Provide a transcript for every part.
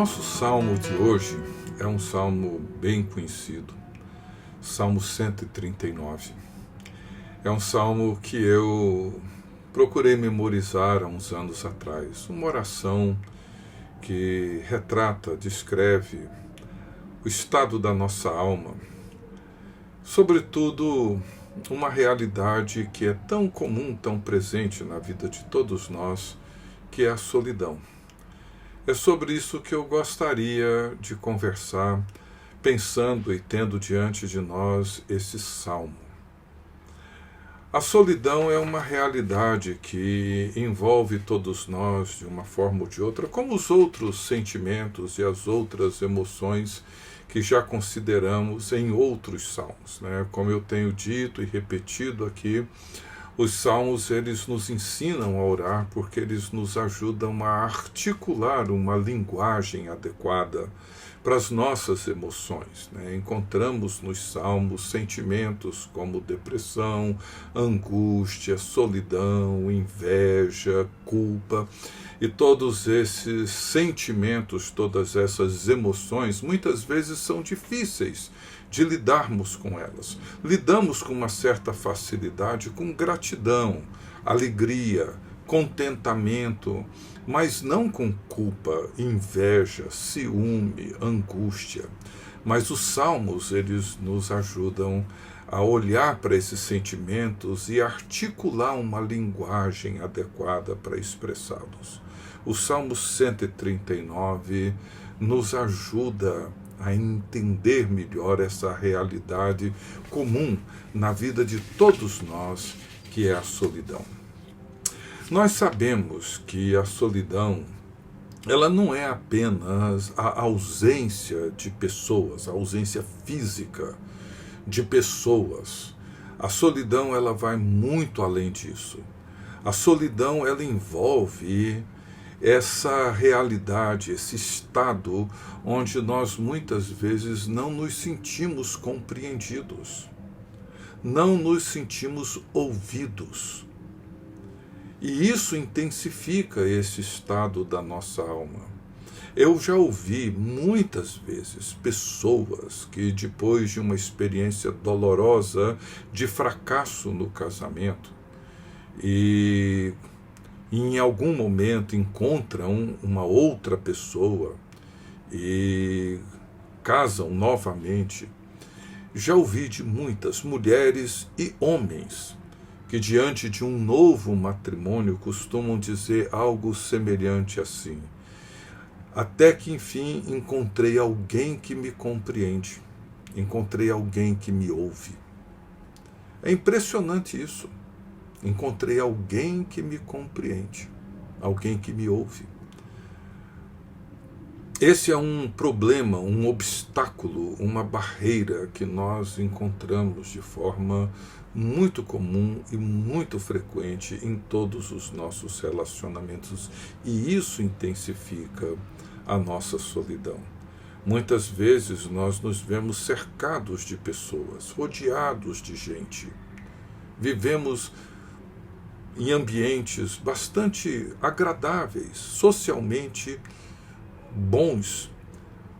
nosso salmo de hoje é um salmo bem conhecido, Salmo 139. É um salmo que eu procurei memorizar há uns anos atrás. Uma oração que retrata, descreve o estado da nossa alma, sobretudo uma realidade que é tão comum, tão presente na vida de todos nós, que é a solidão. É sobre isso que eu gostaria de conversar, pensando e tendo diante de nós esse salmo. A solidão é uma realidade que envolve todos nós de uma forma ou de outra, como os outros sentimentos e as outras emoções que já consideramos em outros salmos, né? Como eu tenho dito e repetido aqui, os salmos eles nos ensinam a orar porque eles nos ajudam a articular uma linguagem adequada para as nossas emoções, né? Encontramos nos salmos sentimentos como depressão, angústia, solidão, inveja, culpa, e todos esses sentimentos, todas essas emoções, muitas vezes são difíceis de lidarmos com elas. Lidamos com uma certa facilidade com gratidão, alegria, contentamento, mas não com culpa, inveja, ciúme, angústia. Mas os salmos, eles nos ajudam a olhar para esses sentimentos e articular uma linguagem adequada para expressá-los. O Salmo 139 nos ajuda a entender melhor essa realidade comum na vida de todos nós, que é a solidão. Nós sabemos que a solidão, ela não é apenas a ausência de pessoas, a ausência física de pessoas. A solidão, ela vai muito além disso. A solidão, ela envolve essa realidade, esse estado onde nós muitas vezes não nos sentimos compreendidos, não nos sentimos ouvidos. E isso intensifica esse estado da nossa alma. Eu já ouvi muitas vezes pessoas que, depois de uma experiência dolorosa de fracasso no casamento, e em algum momento encontram uma outra pessoa e casam novamente. Já ouvi de muitas mulheres e homens que, diante de um novo matrimônio, costumam dizer algo semelhante assim: até que enfim encontrei alguém que me compreende, encontrei alguém que me ouve. É impressionante isso. Encontrei alguém que me compreende, alguém que me ouve. Esse é um problema, um obstáculo, uma barreira que nós encontramos de forma muito comum e muito frequente em todos os nossos relacionamentos, e isso intensifica a nossa solidão. Muitas vezes nós nos vemos cercados de pessoas, rodeados de gente. Vivemos em ambientes bastante agradáveis, socialmente bons,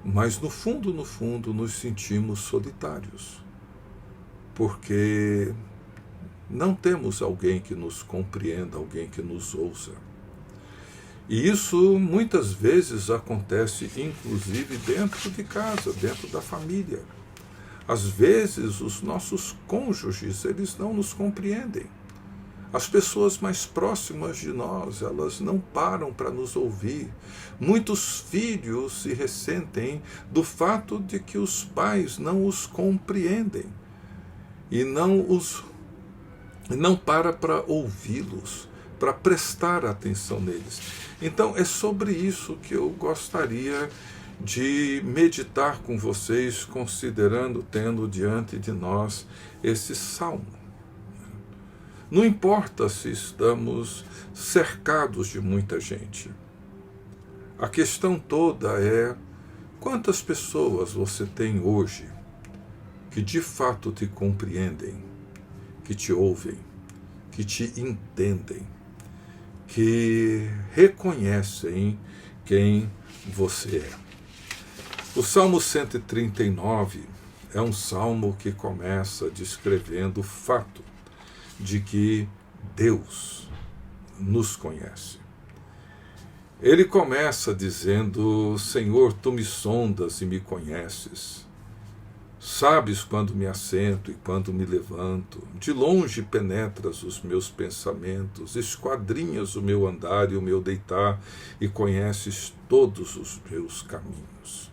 mas no fundo, nos sentimos solitários, porque não temos alguém que nos compreenda, alguém que nos ouça. E isso muitas vezes acontece, inclusive, dentro de casa, dentro da família. Às vezes, os nossos cônjuges, eles não nos compreendem. As pessoas mais próximas de nós, elas não param para nos ouvir. Muitos filhos se ressentem do fato de que os pais não os compreendem e não para ouvi-los, para prestar atenção neles. Então, é sobre isso que eu gostaria de meditar com vocês, considerando, tendo diante de nós esse salmo. Não importa se estamos cercados de muita gente. A questão toda é quantas pessoas você tem hoje que de fato te compreendem, que te ouvem, que te entendem, que reconhecem quem você é. O Salmo 139 é um salmo que começa descrevendo o fato de que Deus nos conhece. Ele começa dizendo: Senhor, tu me sondas e me conheces. Sabes quando me assento e quando me levanto. De longe penetras os meus pensamentos, esquadrinhas o meu andar e o meu deitar, e conheces todos os meus caminhos.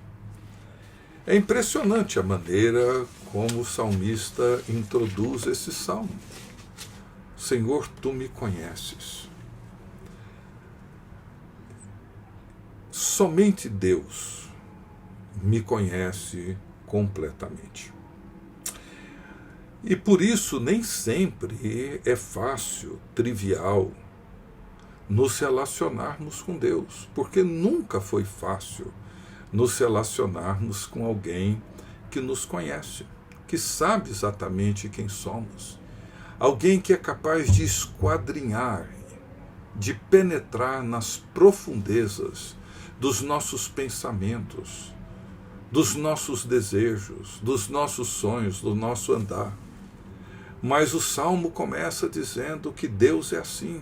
É impressionante a maneira como o salmista introduz esse salmo. Senhor, tu me conheces. Somente Deus me conhece completamente. E por isso nem sempre é fácil, trivial, nos relacionarmos com Deus, porque nunca foi fácil nos relacionarmos com alguém que nos conhece, que sabe exatamente quem somos, alguém que é capaz de esquadrinhar, de penetrar nas profundezas dos nossos pensamentos, dos nossos desejos, dos nossos sonhos, do nosso andar. Mas o Salmo começa dizendo que Deus é assim,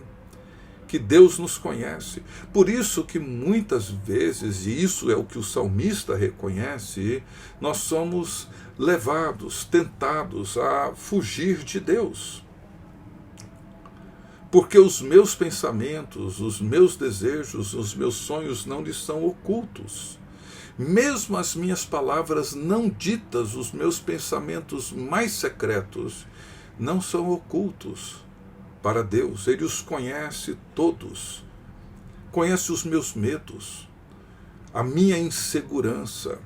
que Deus nos conhece. Por isso que muitas vezes, e isso é o que o salmista reconhece, nós somos levados, tentados a fugir de Deus. Porque os meus pensamentos, os meus desejos, os meus sonhos não lhes são ocultos. Mesmo as minhas palavras não ditas, os meus pensamentos mais secretos, não são ocultos para Deus. Ele os conhece todos. Conhece os meus medos, a minha insegurança.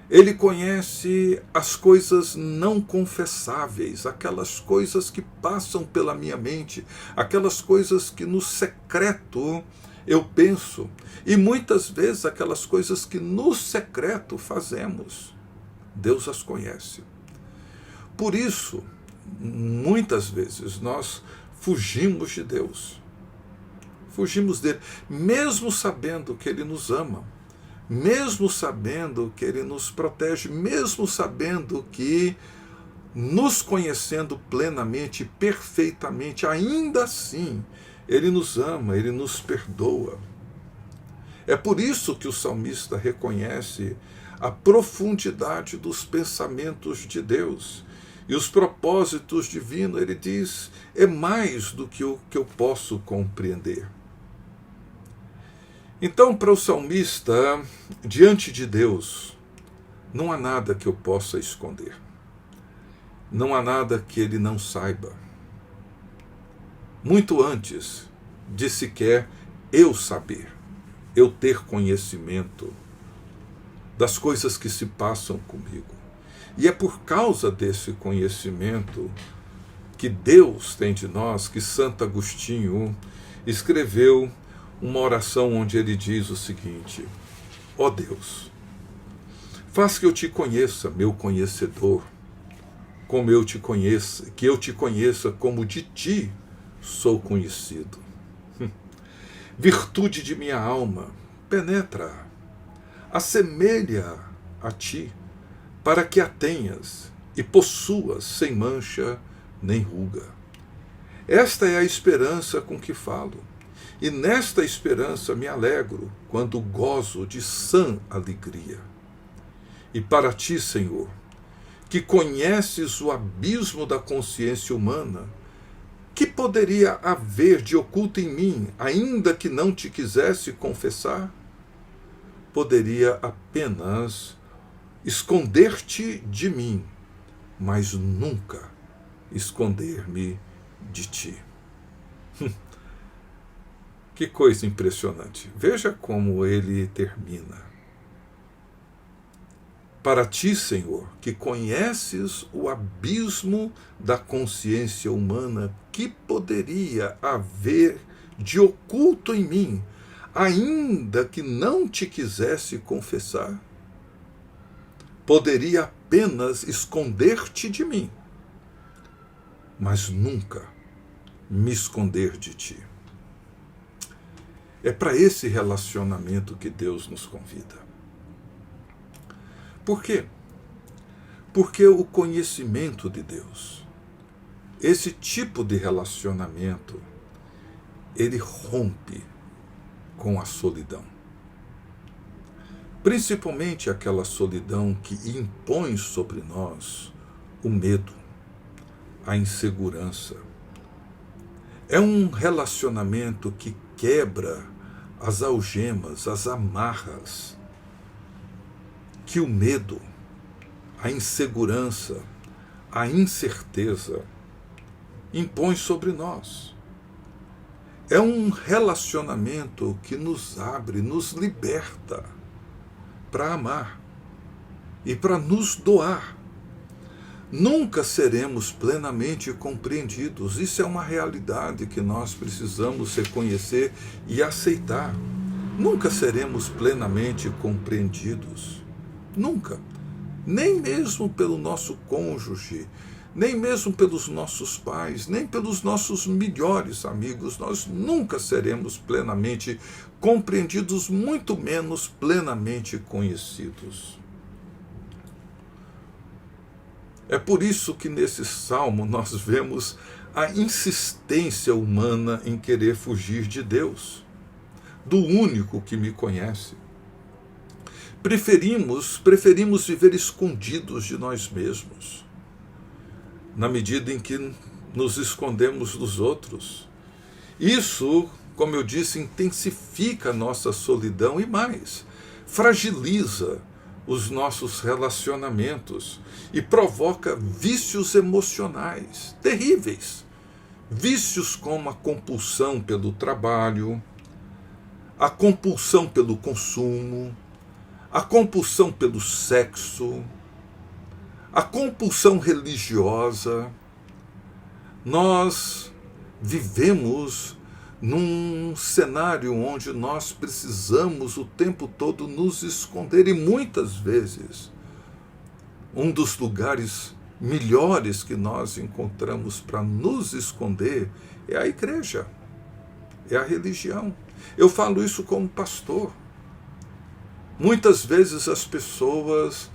Ele conhece as coisas não confessáveis, aquelas coisas que passam pela minha mente, aquelas coisas que no secreto eu penso, e muitas vezes aquelas coisas que no secreto fazemos. Deus as conhece. Por isso, muitas vezes nós fugimos de Deus. Fugimos dele, mesmo sabendo que ele nos ama, mesmo sabendo que ele nos protege, mesmo sabendo que, nos conhecendo plenamente, perfeitamente, ainda assim, ele nos ama, ele nos perdoa. É por isso que o salmista reconhece a profundidade dos pensamentos de Deus e os propósitos divinos. Ele diz, é mais do que o que eu posso compreender. Então, para o salmista, diante de Deus, não há nada que eu possa esconder. Não há nada que ele não saiba. Muito antes de sequer eu saber, eu ter conhecimento das coisas que se passam comigo. E é por causa desse conhecimento que Deus tem de nós, que Santo Agostinho escreveu uma oração onde ele diz o seguinte: ó Deus, faz que eu te conheça, meu conhecedor, como eu te conheça, que eu te conheça como de ti sou conhecido. Virtude de minha alma, penetra, assemelha a ti, para que a tenhas e possuas sem mancha nem ruga. Esta é a esperança com que falo, e nesta esperança me alegro, quando gozo de sã alegria. E para ti, Senhor, que conheces o abismo da consciência humana, que poderia haver de oculto em mim, ainda que não te quisesse confessar? Poderia apenas esconder-te de mim, mas nunca esconder-me de ti. Que coisa impressionante. Veja como ele termina. Para ti, Senhor, que conheces o abismo da consciência humana, que poderia haver de oculto em mim, ainda que não te quisesse confessar? Poderia apenas esconder-te de mim, mas nunca me esconder de ti. É para esse relacionamento que Deus nos convida. Por quê? Porque o conhecimento de Deus, esse tipo de relacionamento, ele rompe com a solidão. Principalmente aquela solidão que impõe sobre nós o medo, a insegurança. É um relacionamento que quebra as algemas, as amarras que o medo, a insegurança, a incerteza impõe sobre nós. É um relacionamento que nos abre, nos liberta para amar e para nos doar. Nunca seremos plenamente compreendidos. Isso é uma realidade que nós precisamos reconhecer e aceitar. Nunca seremos plenamente compreendidos. Nunca. Nem mesmo pelo nosso cônjuge, nem mesmo pelos nossos pais, nem pelos nossos melhores amigos. Nós nunca seremos plenamente compreendidos, muito menos plenamente conhecidos. É por isso que nesse salmo nós vemos a insistência humana em querer fugir de Deus, do único que me conhece. Preferimos viver escondidos de nós mesmos, na medida em que nos escondemos dos outros. Isso, como eu disse, intensifica a nossa solidão e mais, fragiliza os nossos relacionamentos e provoca vícios emocionais terríveis. Vícios como a compulsão pelo trabalho, a compulsão pelo consumo, a compulsão pelo sexo, a compulsão religiosa. Nós vivemos num cenário onde nós precisamos o tempo todo nos esconder, e muitas vezes um dos lugares melhores que nós encontramos para nos esconder é a igreja, é a religião. Eu falo isso como pastor. Muitas vezes as pessoas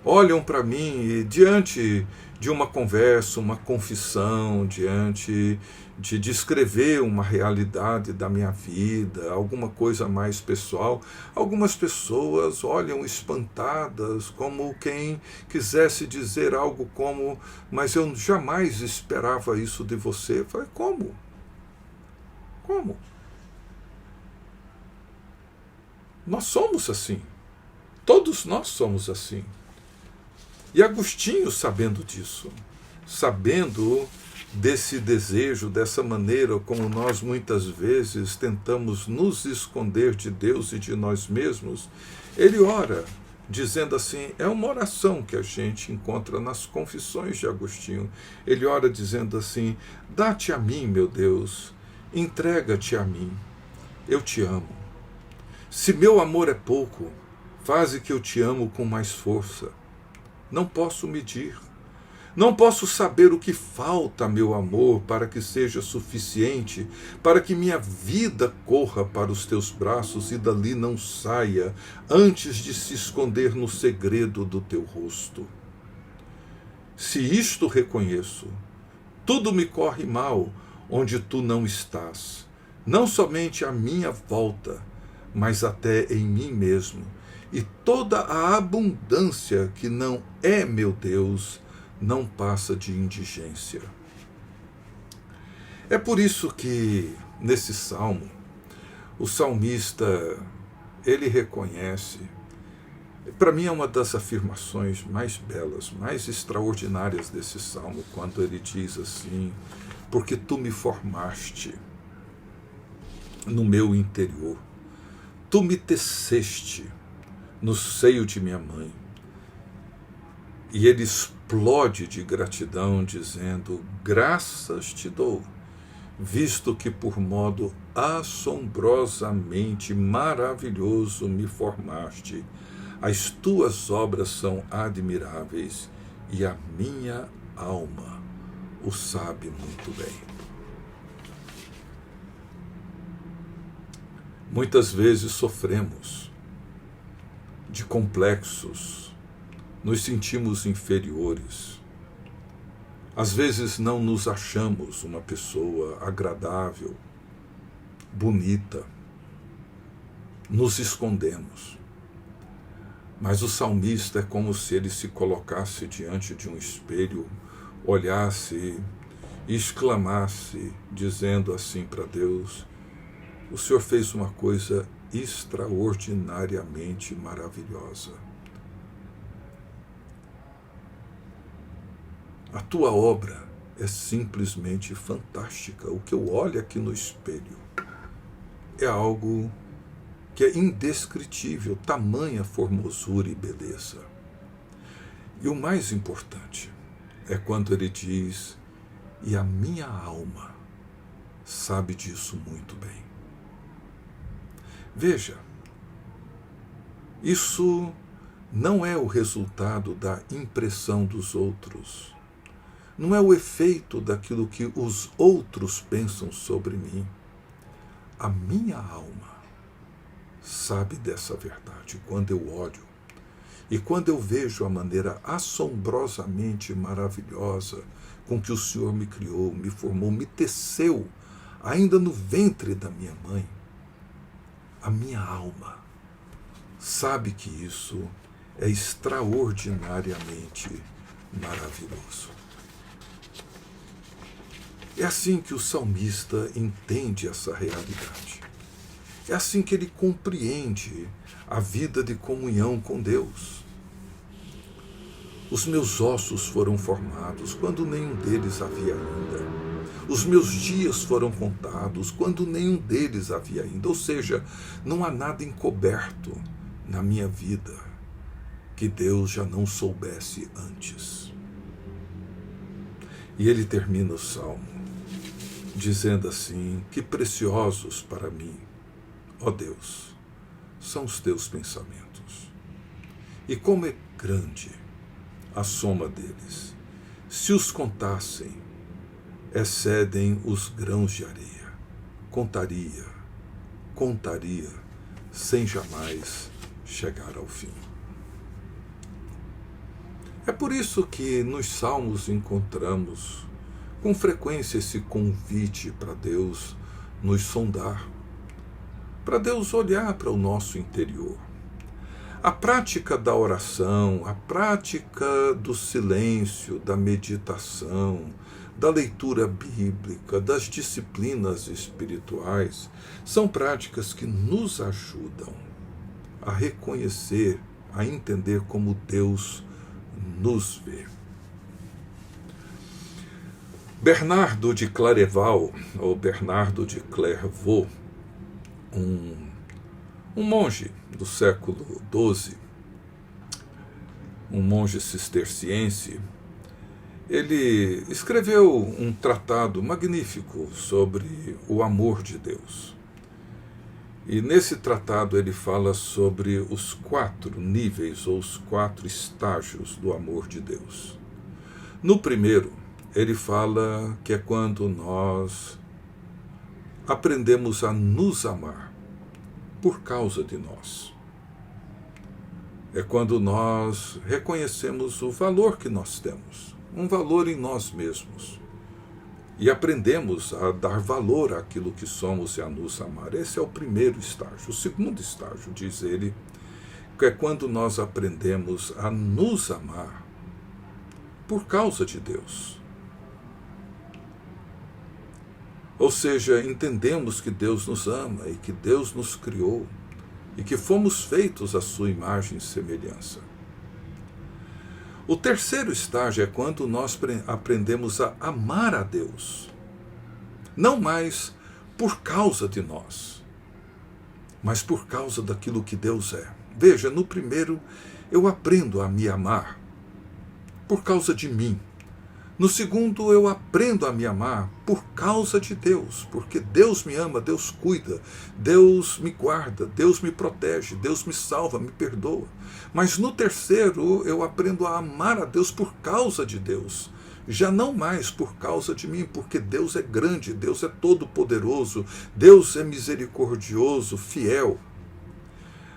olham para mim e, diante de uma conversa, uma confissão, diante de descrever uma realidade da minha vida, alguma coisa mais pessoal, algumas pessoas olham espantadas, como quem quisesse dizer algo como: mas eu jamais esperava isso de você. Eu falei: como? Como? Nós somos assim. Todos nós somos assim. E Agostinho, sabendo disso, sabendo desse desejo, dessa maneira como nós muitas vezes tentamos nos esconder de Deus e de nós mesmos, ele ora, dizendo assim, é uma oração que a gente encontra nas confissões de Agostinho. Ele ora dizendo assim: dá-te a mim, meu Deus, entrega-te a mim, eu te amo. Se meu amor é pouco, faze que eu te amo com mais força. Não posso medir, não posso saber o que falta a meu amor para que seja suficiente, para que minha vida corra para os teus braços e dali não saia, antes de se esconder no segredo do teu rosto. Se isto reconheço, tudo me corre mal onde tu não estás, não somente à minha volta, mas até em mim mesmo. E toda a abundância que não é meu Deus não passa de indigência. É por isso que, nesse salmo, o salmista, ele reconhece, para mim é uma das afirmações mais belas, mais extraordinárias desse salmo, quando ele diz assim: porque tu me formaste no meu interior, tu me teceste no seio de minha mãe. E ele explode de gratidão, dizendo: graças te dou, visto que por modo assombrosamente maravilhoso me formaste. As tuas obras são admiráveis e a minha alma o sabe muito bem. Muitas vezes sofremos de complexos nos sentimos inferiores. Às vezes não nos achamos uma pessoa agradável, bonita. Nos escondemos. Mas o salmista é como se ele se colocasse diante de um espelho, olhasse e exclamasse, dizendo assim para Deus: o Senhor fez uma coisa extraordinariamente maravilhosa. A tua obra é simplesmente fantástica. O que eu olho aqui no espelho é algo que é indescritível, tamanha formosura e beleza. E o mais importante é quando ele diz: e a minha alma sabe disso muito bem. Veja, isso não é o resultado da impressão dos outros, não é o efeito daquilo que os outros pensam sobre mim. A minha alma sabe dessa verdade. Quando eu olho e quando eu vejo a maneira assombrosamente maravilhosa com que o Senhor me criou, me formou, me teceu, ainda no ventre da minha mãe, a minha alma sabe que isso é extraordinariamente maravilhoso. É assim que o salmista entende essa realidade. É assim que ele compreende a vida de comunhão com Deus. Os meus ossos foram formados quando nenhum deles havia ainda. Os meus dias foram contados quando nenhum deles havia ainda. Ou seja, não há nada encoberto na minha vida que Deus já não soubesse antes. E ele termina o salmo dizendo assim: que preciosos para mim, ó Deus, são os teus pensamentos. E como é grande a soma deles. Se os contassem, excedem os grãos de areia. Contaria, sem jamais chegar ao fim. É por isso que nos Salmos encontramos com frequência esse convite para Deus nos sondar, para Deus olhar para o nosso interior. A prática da oração, a prática do silêncio, da meditação, da leitura bíblica, das disciplinas espirituais, são práticas que nos ajudam a reconhecer, a entender como Deus nos vê. Bernardo de Clairvaux, ou Bernardo de Clairvaux, um monge do século XII, um monge cisterciense, ele escreveu um tratado magnífico sobre o amor de Deus. E nesse tratado ele fala sobre os 4 níveis ou os 4 estágios do amor de Deus. No primeiro, ele fala que é quando nós aprendemos a nos amar por causa de nós. É quando nós reconhecemos o valor que nós temos, um valor em nós mesmos, e aprendemos a dar valor àquilo que somos e a nos amar. Esse é o primeiro estágio. O segundo estágio, diz ele, que é quando nós aprendemos a nos amar por causa de Deus. Ou seja, entendemos que Deus nos ama e que Deus nos criou e que fomos feitos à sua imagem e semelhança. O terceiro estágio é quando nós aprendemos a amar a Deus, não mais por causa de nós, mas por causa daquilo que Deus é. Veja, no primeiro eu aprendo a me amar por causa de mim. No segundo, eu aprendo a me amar por causa de Deus, porque Deus me ama, Deus cuida, Deus me guarda, Deus me protege, Deus me salva, me perdoa. Mas no terceiro, eu aprendo a amar a Deus por causa de Deus, já não mais por causa de mim, porque Deus é grande, Deus é todo-poderoso, Deus é misericordioso, fiel.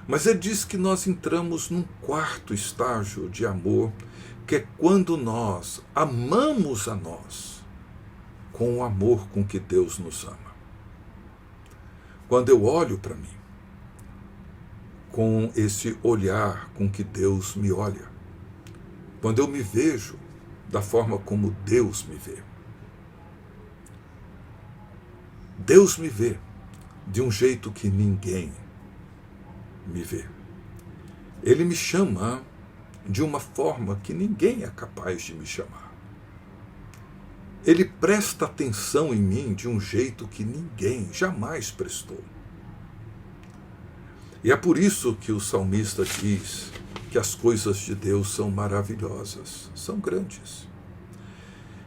Mas ele diz que nós entramos num quarto estágio de amor, que é quando nós amamos a nós com o amor com que Deus nos ama. Quando eu olho para mim, com esse olhar com que Deus me olha. Quando eu me vejo da forma como Deus me vê. Deus me vê de um jeito que ninguém me vê. Ele me chama de uma forma que ninguém é capaz de me chamar. Ele presta atenção em mim de um jeito que ninguém jamais prestou. E é por isso que o salmista diz que as coisas de Deus são maravilhosas, são grandes.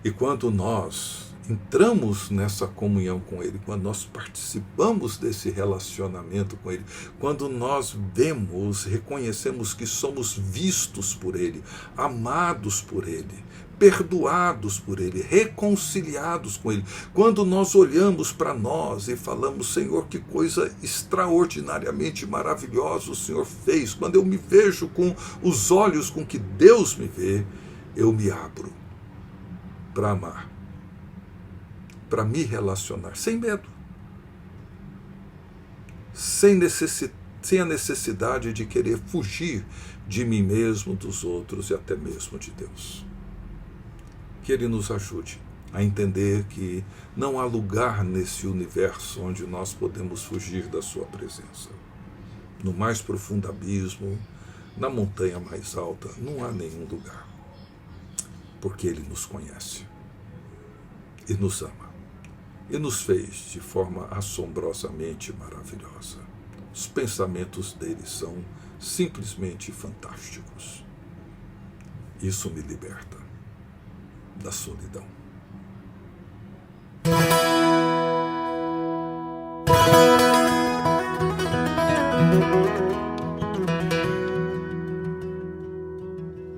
E quando nós entramos nessa comunhão com Ele, quando nós participamos desse relacionamento com Ele, quando nós vemos, reconhecemos que somos vistos por Ele, amados por Ele, perdoados por Ele, reconciliados com Ele, quando nós olhamos para nós e falamos, Senhor, que coisa extraordinariamente maravilhosa o Senhor fez, quando eu me vejo com os olhos com que Deus me vê, eu me abro para amar, para me relacionar, sem medo, sem a necessidade de querer fugir de mim mesmo, dos outros e até mesmo de Deus. Que Ele nos ajude a entender que não há lugar nesse universo onde nós podemos fugir da sua presença. No mais profundo abismo, na montanha mais alta, não há nenhum lugar. Porque Ele nos conhece e nos ama. E nos fez de forma assombrosamente maravilhosa. Os pensamentos dele são simplesmente fantásticos. Isso me liberta da solidão.